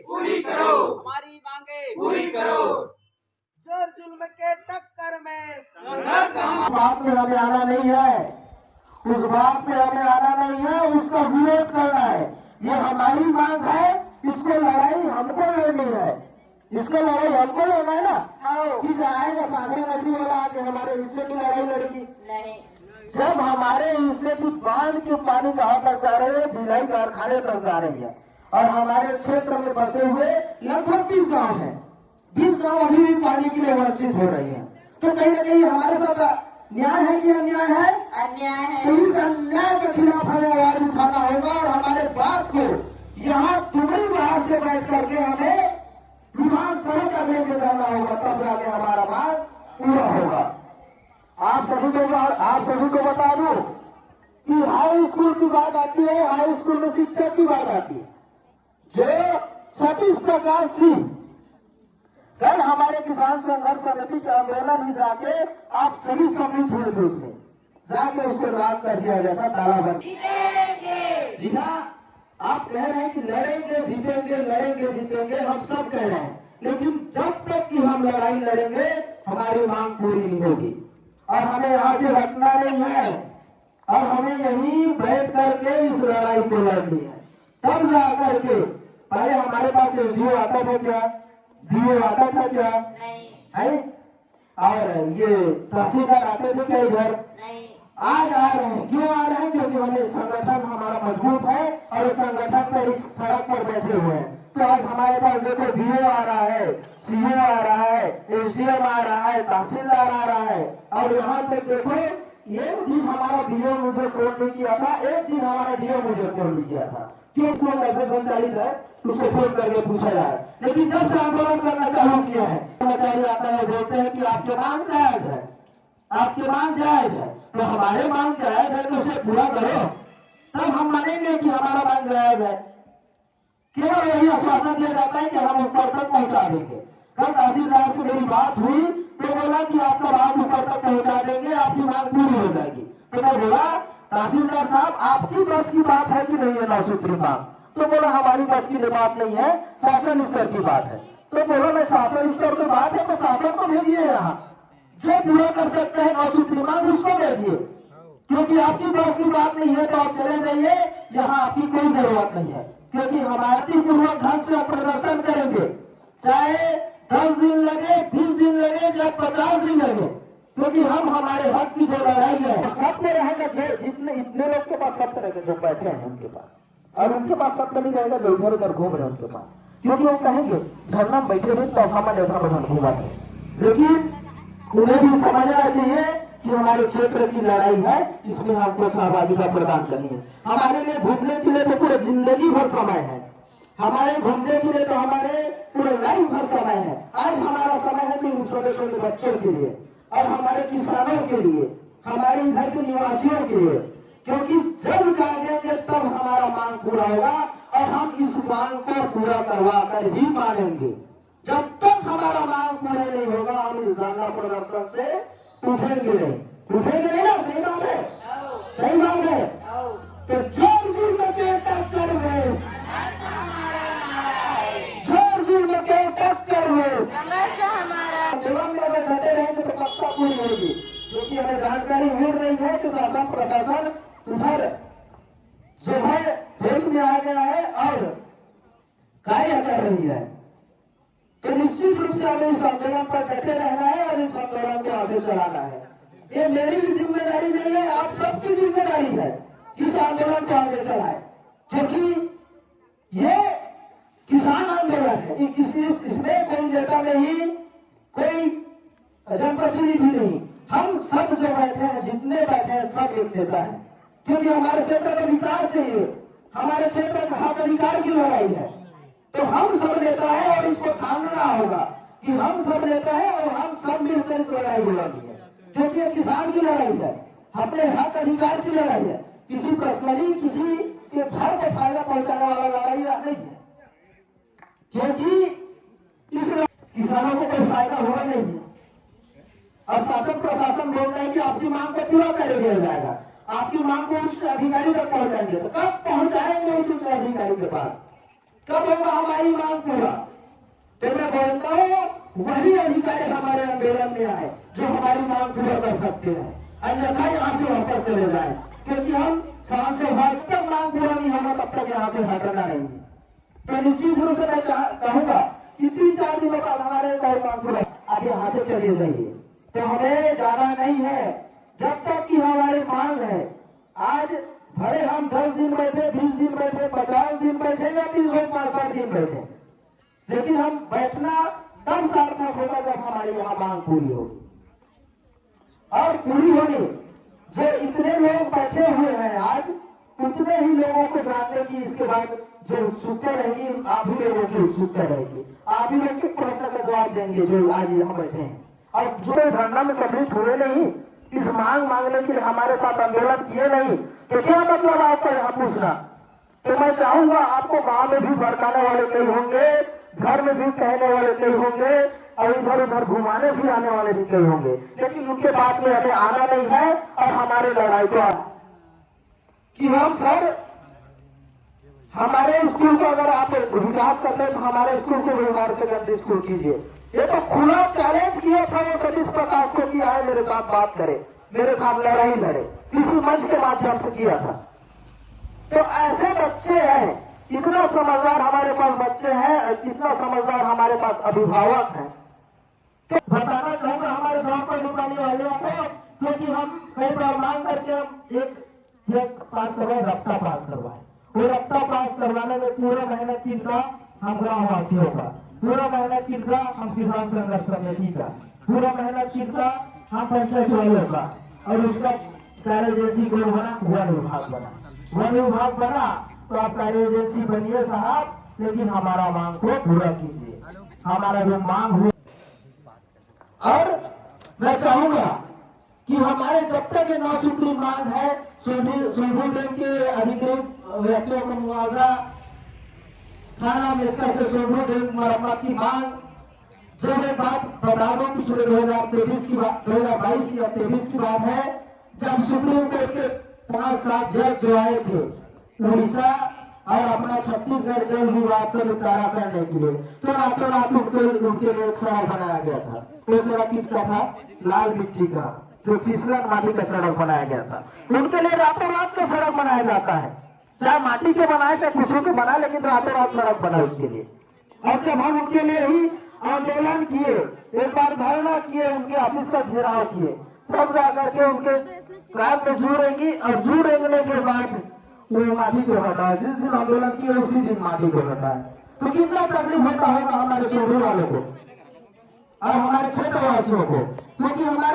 पूरी करो, हमारी मांगे पूरी करो। जोर जुल्म के टक्कर में संघर्ष हमारा। बात में हमें आना नहीं है, उस बात में हमें आना नहीं है, उसका विरोध करना है। ये हमारी मांग है, इसको लड़ाई हमको लड़नी है, इसको लड़ाई हमको लड़ना है ना। कि जाएगा सागरी नदी वाला आके हमारे हिस्से की लड़ाई लड़ेगी नहीं। जब हमारे हिस्से की बांध के पानी कहाँ तक जा रहे हैं, भिलाई कारखाने तक जा रही है। और हमारे क्षेत्र में बसे हुए लगभग 20 गांव हैं, 20 गांव अभी भी पानी के लिए वंचित हो रही हैं। तो कहीं न कहीं हमारे साथ न्याय है कि अन्याय है? अन्याय है। तो इस अन्याय के खिलाफ हमें आवाज उठाना होगा और हमारे बात को यहाँ तुमड़ी बाहर से बैठ करके हमें विधानसभा कर लेके जाना होगा, तब जाके हमारा मांग पूरा होगा। आप सभी को बता दूं कि हाई स्कूल की बात आती है, हाई स्कूल में शिक्षक की बात आती है। जो सतीश प्रकाश सिंह कल हमारे किसान संघर्ष समिति के आंदोलन ही जाके आप सभी सम्मिलित हुए थे, उसमें जाके उसको राग कर दिया गया था, ताला बंद। जी हाँ, आप कह रहे हैं कि लड़ेंगे जीतेंगे, लड़ेंगे जीतेंगे, हम सब कह रहे हैं, लेकिन जब तक कि हम लड़ाई लड़ेंगे हमारी मांग पूरी नहीं होगी और हमें यहाँ से हटना नहीं है और हमें यहीं बैठ करके इस लड़ाई को लड़नी है। तब जा करके पहले हमारे पास एसडीओ आता था क्या, डीओ आता था क्या? नहीं है। और ये तहसीलदार आते थे क्या इधर? नहीं। आज आ रहे हैं, क्यों आ रहे हैं? क्योंकि हमें संगठन हमारा मजबूत है और संगठन पर इस सड़क पर बैठे हुए हैं। तो आज हमारे पास देखो डीओ आ रहा है, सीओ आ रहा है, एसडीएम आ रहा है, तहसीलदार आ रहा है और यहाँ तक देखो एक दिन हमारा डीओ मुझे फोन नहीं किया था, एक दिन हमारा डीओ मुझे फोन नहीं किया था। क्यों? उसको कैसे संचालित है, उसको फोन करके पूछा जाए। लेकिन जब से आंदोलन करना चालू किया है, कर्मचारी आता है, बोलते हैं कि आपके मांग जायज है, आपकी मांग जायज है। तो हमारे मांग जायज है तो उसे पूरा करो, तब हम मानेंगे कि हमारा मांग जायज है। केवल यही आश्वासन दिया जाता है कि हम ऊपर तक पहुंचा देंगे। कल तहसीलदार से मेरी बात हुई तो बोला कि आपका बात ऊपर तक पहुंचा देंगे, आपकी मांग पूरी हो जाएगी। तो मैं बोला तहसीलदार साहब आपकी बस की बात है कि नहीं है 9 सूत्री मांग? तो बोला हमारी बस की बात नहीं है, शासन स्तर की बात है। तो बोला मैं शासन स्तर की बात है तो शासन को भेजिए, यहाँ जो पूरा कर सकते हैं 9 सूत्री मांग उसको भेजिए, क्योंकि आपकी बस की बात नहीं है तो आप चले जाइए, यहाँ आपकी कोई जरूरत नहीं है। क्योंकि हमारे पूर्वक ढंग से प्रदर्शन करेंगे, चाहे 10 दिन लगे, 20 दिन लगे, या 50 दिन लगे, क्योंकि हम हमारे हक की जो लड़ाई है सबके रहेगा। जितने इतने लोग के पास सब रहेगा जो बैठे हैं उनके पास, और उनके पास सब नहीं रहेगा जो इधर उधर घूम रहे हैं उनके पास, क्योंकि वो कहेंगे धरना में बैठे हुए तो हमारे घूमा थे। लेकिन उन्हें भी समझना चाहिए कि हमारे क्षेत्र की लड़ाई है, इसमें हमको सहभागिता प्रदान करनी है। हमारे लिए घूमने के लिए तो पूरे जिंदगी भर समय है, हमारे घूमने के लिए तो हमारे पूरे लाइफ भर समय है। आज हमारा समय है कि छोटे छोटे बच्चों के लिए और हमारे किसानों के लिए, हमारे इधर के निवासियों के लिए, क्योंकि जब जागेंगे तब हमारा मांग पूरा होगा और हम इस मांग को पूरा करवा कर ही मानेंगे। जब तक हमारा मांग पूरा नहीं होगा हम इस धरना प्रदर्शन से उठेंगे नहीं ना। सही बात है, सही बात है। तो जोर जुल्म के टक्कर में, जोर जुल्म के टक्कर में आंदोलन में अगर डटे रहेंगे तो पक्का पूरी होगी, क्योंकि हमें जानकारी मिल रही है कि शासन प्रशासन उधर जो है देश में आ गया है और कार्य कर रही है। तो निश्चित रूप से हमें इस आंदोलन पर डटे रहना है और इस आंदोलन को आगे चलाना है। ये मेरी भी जिम्मेदारी नहीं है, आप सबकी जिम्मेदारी है इस आंदोलन को आगे चलाए, क्योंकि ये किसान आंदोलन है। इसमें कोई नेता नहीं, कोई जनप्रतिनिधि नहीं, हम सब जो बैठे हैं, जितने बैठे हैं सब एक नेता है, क्योंकि हमारे क्षेत्र का विकास चाहिए, हमारे क्षेत्र का हक अधिकार की लड़ाई है। तो हम सब नेता है और इसको ठानना होगा कि हम सब नेता है और हम सब मिलकर इस लड़ाई को लड़नी है, क्योंकि ये किसान की लड़ाई है, अपने हक अधिकार की लड़ाई है, किसी पर्सनली किसी के घर को फायदा पहुंचाने वाला लड़ाई नहीं है, क्योंकि इस किसानों को कोई फायदा हुआ नहीं है। और शासन प्रशासन बोलता है कि आपकी मांग को पूरा कर दिया जाएगा, आपकी मांग को उच्च अधिकारी तक पहुंचाएंगे। तो कब पहुंचाएंगे उच्च अधिकारी के पास? कब होगा हमारी मांग पूरा? तो मैं बोलता हूँ वही अधिकारी हमारे आंदोलन में आए जो हमारी मांग पूरा कर सकते हैं, अन्यथा यहाँ से वापस चले जाए, क्योंकि हम सांसद जब तक मांग पूरा नहीं होगा तब तक यहाँ से हटना नहीं। तो निश्चित रूप से मैं कहूँगा कि 3-4 दिनों बाद हमारे चाहे मांग पूरा, आप यहाँ से चले जाइए। तो हमें जाना नहीं है जब तक कि हमारी मांग है। आज भले हम 10 दिन बैठे, 20 दिन बैठे, 50 दिन बैठे या 365 दिन बैठे, लेकिन हम बैठना तब सार्थक होगा जब हमारी यहाँ मांग पूरी होगी। और पूरी होनी, जो इतने लोग बैठे हुए हैं आज, उतने ही लोगों को जानने की इसके बाद जो उत्सुकता रहेगी, आप ही लोगों की उत्सुकता रहेगी, आप ही लोग के प्रश्न का जवाब देंगे जो आज यहाँ बैठे हैं। और जो धरना में सम्मिलित हुए नहीं, इस मांग मांगने के लिए हमारे साथ आंदोलन किए नहीं, तो क्या मतलब आपको यहाँ पूछना? तो मैं चाहूंगा आपको गांव में भी भड़काने वाले कई होंगे, घर में भी कहने वाले कई होंगे, और इधर उधर घुमाने भी आने वाले भी कई होंगे, लेकिन उनके बात में हमें आना नहीं है। और हमारे लड़ाई को कि हम सर हमारे स्कूल को अगर आप विकास करते हैं तो हमारे स्कूल को व्यवहार सेकेंडरी स्कूल कीजिए। ये तो खुला चैलेंज किया था वो सतीश प्रकाश को कि आए मेरे साथ बात करे, मेरे साथ लड़ाई लड़े, किसी मंच के माध्यम से किया था। तो ऐसे बच्चे हैं, इतना समझदार हमारे पास बच्चे हैं, इतना समझदार हमारे पास अभिभावक हैं। तो बताना चाहूंगा हमारे गांव पर रुकाने वालों को, क्योंकि हम कई बार मांग करके हम एक पास करवाए, रफ्ता पास करवाए। वो रफ्ता पास करवाने में पूरा मेहनत किनका? हम ग्रामवासियों का, पूरा मेहनत किनका? हम किसान संघर्ष समिति का, पूरा मेहनत किनका? हम पंचायत वालों का। और उसका कार्य एजेंसी को बना, वन विभाग बना। वन विभाग बना तो आप कार्य एजेंसी बनिए साहब, लेकिन हमारा मांग को पूरा कीजिए, हमारा जो मांग हो। और मैं चाहूंगा कि हमारे जब तक ये 9 सूत्री मांग है, सोनभद्र डैम के अधिकृत व्यक्तियों को मुआवजा, थाना मेचका से सोनभद्र डैम मरम्मत की मांग, जब एक बात बता दो, पिछले 2023 की बात, 2022 या 23 की बात है, जब सुप्रीम कोर्ट के 5-7 जज जो आए थे उड़ीसा और अपना छत्तीसगढ़ जल विवाद को निपटारा करने के लिए, तो रातों रात उनके लिए सड़क बनाया गया था। वो सड़क किसका था? लाल मिट्टी का, जो फिसलन माटी का सड़क बनाया गया था। उनके लिए रातों रात का सड़क बनाया जाता है, चाहे माटी के बनाए चाहे कुछ के बनाए, लेकिन रातों रात सड़क बना उसके लिए। और जब हम उनके लिए ही आंदोलन किए, एक बार धरना किए, उनके ऑफिस का घेराव किए, तब जाकर के उनके काम में जुड़ेंगी, और जुड़ने के बाद वो माटी को हटाए। जिस दिन आंदोलन किए उसी दिन माटी को हटाए। तो कितना तकलीफ होता होगा हमारे शहरों वालों को और हमारे क्षेत्रवासियों को, क्योंकि हमारे